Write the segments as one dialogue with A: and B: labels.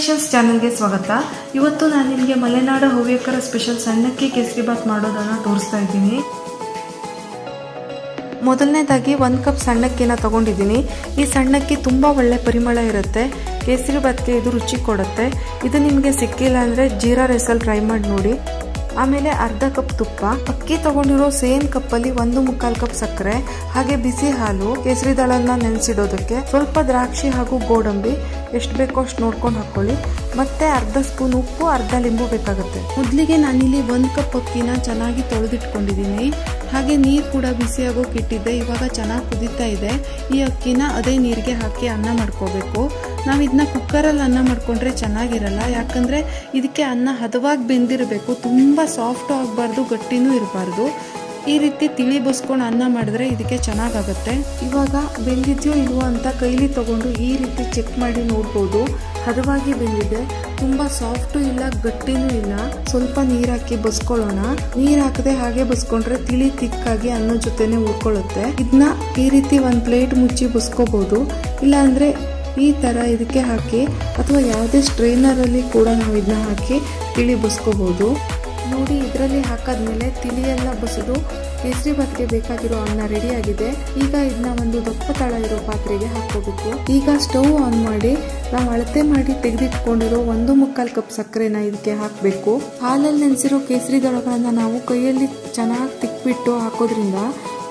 A: Creations ಚಾನೆಲ್ಗೆ ಸ್ವಾಗತ. ಇವತ್ತು ನಾನು ನಿಮಗೆ ಮಲೆನಾಡು ಹವ್ಯಕರ ಸ್ಪೆಷಲ್ ಸಣ್ಣಕ್ಕಿ ಕೇಸರಿ ಬಾತ್ ಮಾಡೋದನ್ನು ತೋರಿಸ್ತಾ ಇದ್ದೀನಿ. ಮೊದಲನೇದಾಗಿ 1 ಕಪ್ ಸಣ್ಣಕ್ಕಿನ ತಗೊಂಡಿದ್ದೀನಿ. ಈ ಸಣ್ಣಕ್ಕಿ ತುಂಬ ಒಳ್ಳೆ ಪರಿಮಳ ಇರುತ್ತೆ. ಕೇಸರಿ ಬಾತ್ಗೆ ಇದು ರುಚಿ ಕೊಡುತ್ತೆ. ಇದು ನಿಮಗೆ ಸಿಕ್ಕಿಲ್ಲ ಅಂದರೆ ಜೀರಾ ರೈಸಲ್ಲಿ ಟ್ರೈ ಮಾಡಿ ನೋಡಿ. ಆಮೇಲೆ ಅರ್ಧ ಕಪ್ ತುಪ್ಪ, ಅಕ್ಕಿ ತಗೊಂಡಿರೋ ಸೇಮ್ ಕಪ್ಪಲ್ಲಿ 1/4 ಕಪ್ ಸಕ್ಕರೆ, ಹಾಗೆ ಬಿಸಿ ಹಾಲು, ಕೇಸರಿ ದಾಳನ್ನ ನೆನೆಸಿಡೋದಕ್ಕೆ, ಸ್ವಲ್ಪ ದ್ರಾಕ್ಷಿ ಹಾಗೂ ಗೋಡಂಬಿ ಎಷ್ಟು ಬೇಕೋ ಅಷ್ಟು ನೋಡ್ಕೊಂಡು ಹಾಕೊಳ್ಳಿ. ಮತ್ತೆ ಅರ್ಧ ಸ್ಪೂನ್ ಉಪ್ಪು, ಅರ್ಧ ಲಿಂಬು ಬೇಕಾಗುತ್ತೆ. ಮೊದಲಿಗೆ ನಾನಿಲ್ಲಿ 1 ಕಪ್ ಅಕ್ಕಿನ ಚೆನ್ನಾಗಿ ತೊಳೆದಿಟ್ಕೊಂಡಿದ್ದೀನಿ. ಹಾಗೆ ನೀರು ಕೂಡ ಬಿಸಿಯಾಗೋಕೆ ಇಟ್ಟಿದ್ದೆ. ಇವಾಗ ಚೆನ್ನಾಗಿ ಕುದೀತಾ ಇದೆ. ಈ ಅಕ್ಕಿನ ಅದೇ ನೀರಿಗೆ ಹಾಕಿ ಅನ್ನ ಮಾಡ್ಕೋಬೇಕು. ನಾವು ಇದನ್ನ ಕುಕ್ಕರಲ್ಲಿ ಅನ್ನ ಮಾಡ್ಕೊಂಡ್ರೆ ಚೆನ್ನಾಗಿರಲ್ಲ, ಯಾಕಂದರೆ ಇದಕ್ಕೆ ಅನ್ನ ಹದವಾಗಿ ಬೆಂದಿರಬೇಕು. ತುಂಬ ಸಾಫ್ಟು ಆಗಬಾರ್ದು, ಗಟ್ಟಿನೂ ಇರಬಾರ್ದು. ಈ ರೀತಿ ತಿಳಿ ಬಸ್ಕೊಂಡು ಅನ್ನ ಮಾಡಿದ್ರೆ ಇದಕ್ಕೆ ಚೆನ್ನಾಗಾಗುತ್ತೆ. ಇವಾಗ ಬೆಂದಿದೆಯೋ ಇಲ್ವೋ ಅಂತ ಕೈಲಿ ತಗೊಂಡು ಈ ರೀತಿ ಚೆಕ್ ಮಾಡಿ ನೋಡ್ಬೋದು. ಹದವಾಗಿ ಬೆಂದಿದೆ, ತುಂಬ ಸಾಫ್ಟು ಇಲ್ಲ, ಗಟ್ಟಿನೂ ಇಲ್ಲ. ಸ್ವಲ್ಪ ನೀರು ಹಾಕಿ ಬಸ್ಕೊಳ್ಳೋಣ. ನೀರು ಹಾಕದೆ ಹಾಗೆ ಬಸ್ಕೊಂಡ್ರೆ ತಿಳಿ ತಿಕ್ಕಾಗಿ ಅನ್ನೋ ಜೊತೆನೆ ಉಳ್ಕೊಳ್ಳುತ್ತೆ. ಇದನ್ನ ಈ ರೀತಿ ಒಂದು ಪ್ಲೇಟ್ ಮುಚ್ಚಿ ಬಸ್ಕೋಬಹುದು. ಇಲ್ಲಾಂದರೆ ಈ ಥರ ಇದಕ್ಕೆ ಹಾಕಿ ಅಥವಾ ಯಾವುದೇ ಸ್ಟ್ರೈನರಲ್ಲಿ ಕೂಡ ನಾವು ಇದನ್ನ ಹಾಕಿ ತಿಳಿ ಬಸ್ಕೋಬಹುದು. ನೋಡಿ, ಇದರಲ್ಲಿ ಹಾಕಾದ್ಮೇಲೆ ತಿಳಿಯೆಲ್ಲ ಬಸಿದು ಕೇಸರಿ ಬಾತ್ಗೆ ಬೇಕಾಗಿರೋ ಅನ್ನ ರೆಡಿಯಾಗಿದೆ. ಈಗ ಇದನ್ನ ಒಂದು ದಪ್ಪ ತಳ ಇರೋ ಪಾತ್ರೆಗೆ ಹಾಕೋಬೇಕು. ಈಗ ಸ್ಟವ್ ಆನ್ ಮಾಡಿ ನಾವು ಅಳತೆ ಮಾಡಿ ತೆಗೆದಿಟ್ಕೊಂಡಿರೋ 1/4 ಕಪ್ ಸಕ್ಕರೆನ ಇದಕ್ಕೆ ಹಾಕಬೇಕು. ಹಾಲಲ್ಲಿ ನೆನೆಸಿರೋ ಕೇಸರಿ ದಳಗಳನ್ನ ನಾವು ಕೈಯಲ್ಲಿ ಚೆನ್ನಾಗಿ ತಿಕ್ಬಿಟ್ಟು ಹಾಕೋದ್ರಿಂದ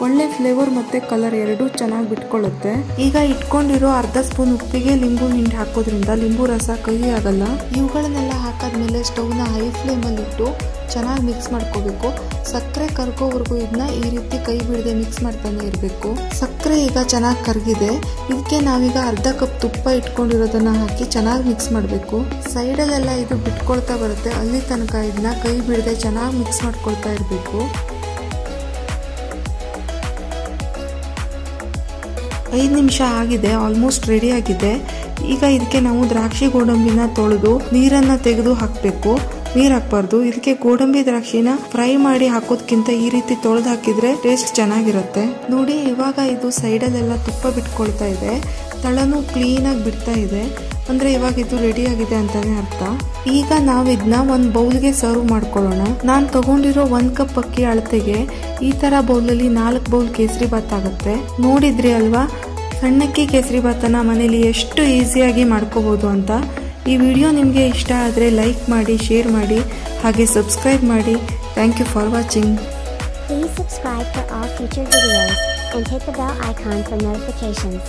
A: ಒಳ್ಳೆ ಫ್ಲೇವರ್ ಮತ್ತೆ ಕಲರ್ ಎರಡೂ ಚೆನ್ನಾಗಿ ಬಿಟ್ಕೊಳ್ಳುತ್ತೆ. ಈಗ ಇಟ್ಕೊಂಡಿರೋ ಅರ್ಧ ಸ್ಪೂನ್ ಉಪ್ಪಿಗೆ ಲಿಂಬು ಹಿಂಡಿ ಹಾಕೋದ್ರಿಂದ ಲಿಂಬು ರಸ ಕಹಿ ಆಗಲ್ಲ. ಇವುಗಳನ್ನೆಲ್ಲ ಹಾಕಾದ್ಮೇಲೆ ಸ್ಟವ್ನ ಹೈ ಫ್ಲೇಮಲ್ಲಿ ಇಟ್ಟು ಚೆನ್ನಾಗಿ ಮಿಕ್ಸ್ ಮಾಡ್ಕೋಬೇಕು. ಸಕ್ಕರೆ ಕರ್ಗೋವರೆಗೂ ಇದನ್ನ ಈ ರೀತಿ ಕೈ ಬಿಡದೆ ಮಿಕ್ಸ್ ಮಾಡ್ತಾನೆ ಇರಬೇಕು. ಸಕ್ಕರೆ ಈಗ ಚೆನ್ನಾಗಿ ಕರಗಿದೆ. ಇದಕ್ಕೆ ನಾವೀಗ ಅರ್ಧ ಕಪ್ ತುಪ್ಪ ಇಟ್ಕೊಂಡಿರೋದನ್ನ ಹಾಕಿ ಚೆನ್ನಾಗಿ ಮಿಕ್ಸ್ ಮಾಡಬೇಕು. ಸೈಡಲ್ಲೆಲ್ಲ ಇದು ಬಿಟ್ಕೊಳ್ತಾ ಬರುತ್ತೆ, ಅಲ್ಲಿ ತನಕ ಇದನ್ನ ಕೈ ಬಿಡದೆ ಚೆನ್ನಾಗಿ ಮಿಕ್ಸ್ ಮಾಡ್ಕೊಳ್ತಾ ಇರಬೇಕು. 5 ನಿಮಿಷ ಆಗಿದೆ, ಆಲ್ಮೋಸ್ಟ್ ರೆಡಿ ಆಗಿದೆ. ಈಗ ಇದಕ್ಕೆ ನಾವು ದ್ರಾಕ್ಷಿ ಗೋಡಂಬಿನ ತೊಳೆದು ನೀರನ್ನ ತೆಗೆದು ಹಾಕಬೇಕು. ನೀರು ಹಾಕಬಾರ್ದು. ಇದಕ್ಕೆ ಗೋಡಂಬಿ ದ್ರಾಕ್ಷಿನ ಫ್ರೈ ಮಾಡಿ ಹಾಕೋದಕ್ಕಿಂತ ಈ ರೀತಿ ತೊಳೆದು ಹಾಕಿದ್ರೆ ಟೇಸ್ಟ್ ಚೆನ್ನಾಗಿರುತ್ತೆ. ನೋಡಿ, ಇವಾಗ ಇದು ಸೈಡಲ್ಲೆಲ್ಲ ತುಪ್ಪ ಬಿಟ್ಕೊಳ್ತಾ ಇದೆ, ತಳನು ಕ್ಲೀನಾಗಿ ಬಿಡ್ತಾ ಇದೆ. ಅಂದ್ರೆ ಇವಾಗ ಇದು ರೆಡಿ ಆಗಿದೆ ಅಂತಾನೆ ಅರ್ಥ. ಈಗ ನಾವು ಇದನ್ನ ಒಂದು ಬೌಲ್ಗೆ ಸರ್ವ್ ಮಾಡ್ಕೊಳ್ಳೋಣ. ನಾನು ತಗೊಂಡಿರೋ 1 ಕಪ್ ಅಕ್ಕಿ ಅಳತೆಗೆ ಈ ತರ ಬೌಲಲ್ಲಿ 4 ಬೌಲ್ ಕೇಸರಿ ಬಾತ್ ಆಗುತ್ತೆ. ನೋಡಿದ್ರಿ ಅಲ್ವಾ, ಸಣ್ಣಕ್ಕಿ ಕೇಸರಿ ಬಾತನ್ನ ಮನೇಲಿ ಎಷ್ಟು ಈಸಿಯಾಗಿ ಮಾಡ್ಕೋಬಹುದು ಅಂತ. ಈ ವಿಡಿಯೋ ನಿಮಗೆ ಇಷ್ಟ ಆದರೆ ಲೈಕ್ ಮಾಡಿ, ಶೇರ್ ಮಾಡಿ, ಹಾಗೆ ಸಬ್ಸ್ಕ್ರೈಬ್ ಮಾಡಿ. Thank you for watching.
B: Please subscribe for all future videos and hit the bell icon for notifications.